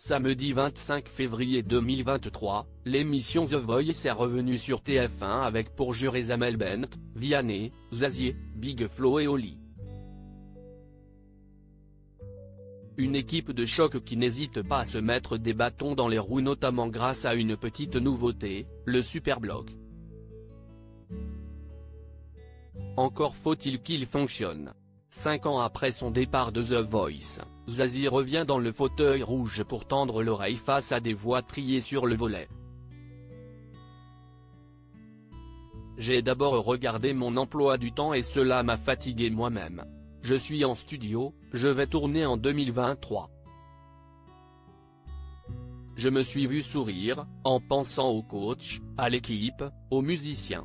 Samedi 25 février 2023, l'émission The Voice est revenue sur TF1 avec pour jurés Amel Bent, Vianney, Zazie, Big Flo et Oli. Une équipe de choc qui n'hésite pas à se mettre des bâtons dans les roues notamment grâce à une petite nouveauté, le Superblock. Encore faut-il qu'il fonctionne. 5 ans après son départ de The Voice, Zazie revient dans le fauteuil rouge pour tendre l'oreille face à des voix triées sur le volet. J'ai d'abord regardé mon emploi du temps et cela m'a fatigué moi-même. Je suis en studio, je vais tourner en 2023. Je me suis vu sourire, en pensant au coach, à l'équipe, aux musiciens.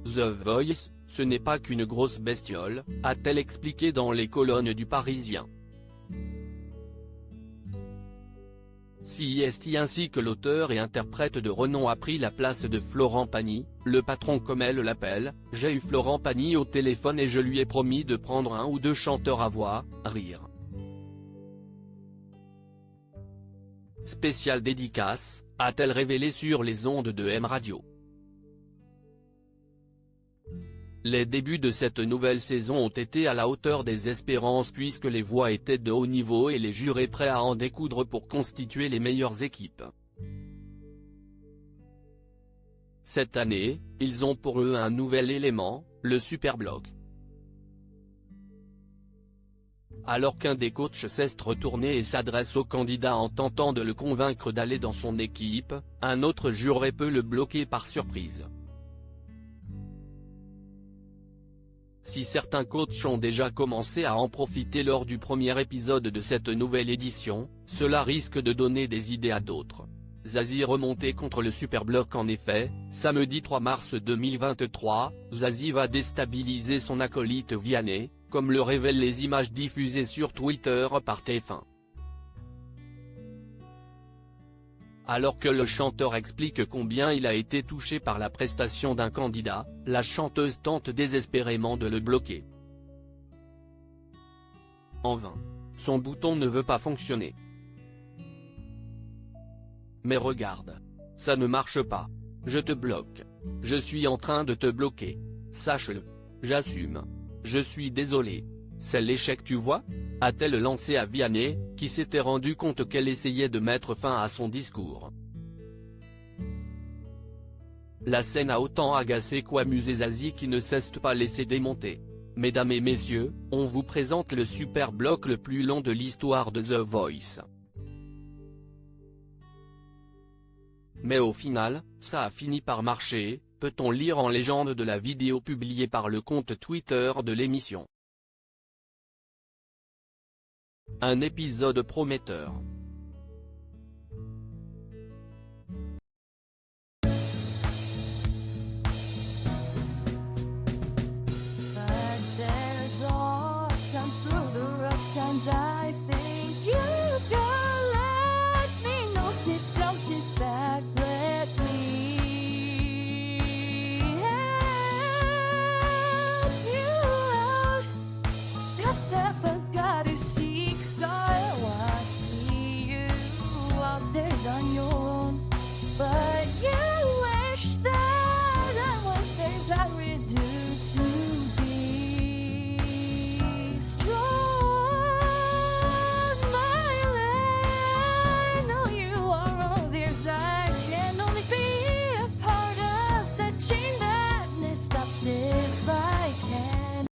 The Voice, ce n'est pas qu'une grosse bestiole, a-t-elle expliqué dans les colonnes du Parisien. Si est ainsi que l'auteur et interprète de renom a pris la place de Florent Pagny, le patron comme elle l'appelle, j'ai eu Florent Pagny au téléphone et je lui ai promis de prendre un ou deux chanteurs à voix, rire. Spéciale dédicace, a-t-elle révélé sur les ondes de M Radio. Les débuts de cette nouvelle saison ont été à la hauteur des espérances puisque les voix étaient de haut niveau et les jurés prêts à en découdre pour constituer les meilleures équipes. Cette année, ils ont pour eux un nouvel élément, le Superblock. Alors qu'un des coachs s'est retourné et s'adresse au candidat en tentant de le convaincre d'aller dans son équipe, un autre juré peut le bloquer par surprise. Si certains coachs ont déjà commencé à en profiter lors du premier épisode de cette nouvelle édition, cela risque de donner des idées à d'autres. Zazie remontée contre le Superblock. En effet, samedi 3 mars 2023, Zazie va déstabiliser son acolyte Vianney, comme le révèlent les images diffusées sur Twitter par TF1. Alors que le chanteur explique combien il a été touché par la prestation d'un candidat, la chanteuse tente désespérément de le bloquer. En vain. Son bouton ne veut pas fonctionner. Mais regarde. Ça ne marche pas. Je te bloque. Je suis en train de te bloquer. Sache-le. J'assume. Je suis désolé. C'est l'échec, tu vois, a-t-elle lancé à Vianney, qui s'était rendu compte qu'elle essayait de mettre fin à son discours. La scène a autant agacé qu'amusé Zazie qui ne cesse pas laisser démonter. Mesdames et messieurs, on vous présente le Superblock le plus long de l'histoire de The Voice. Mais au final, ça a fini par marcher, peut-on lire en légende de la vidéo publiée par le compte Twitter de l'émission. Un épisode prometteur.